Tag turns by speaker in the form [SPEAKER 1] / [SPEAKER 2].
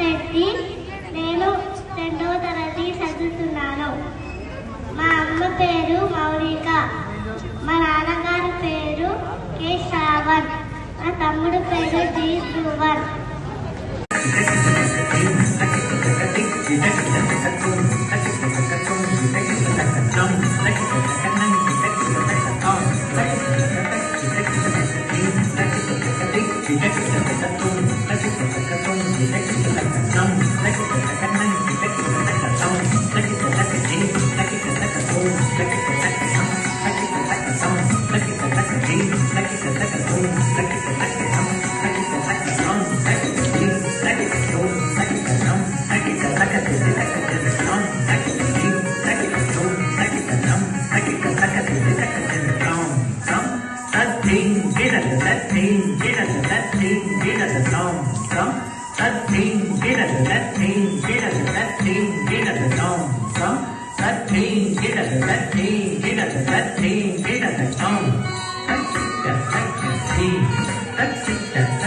[SPEAKER 1] రెడ్డి. నేను 2వ తరగతి చదువుతున్నాను. మా అమ్మ పేరు మౌనిక. మా నాన్నగారి పేరు కె శ్రావణ్. మా తమ్ముడు పేరు జి ధ్రువన్.
[SPEAKER 2] That's it.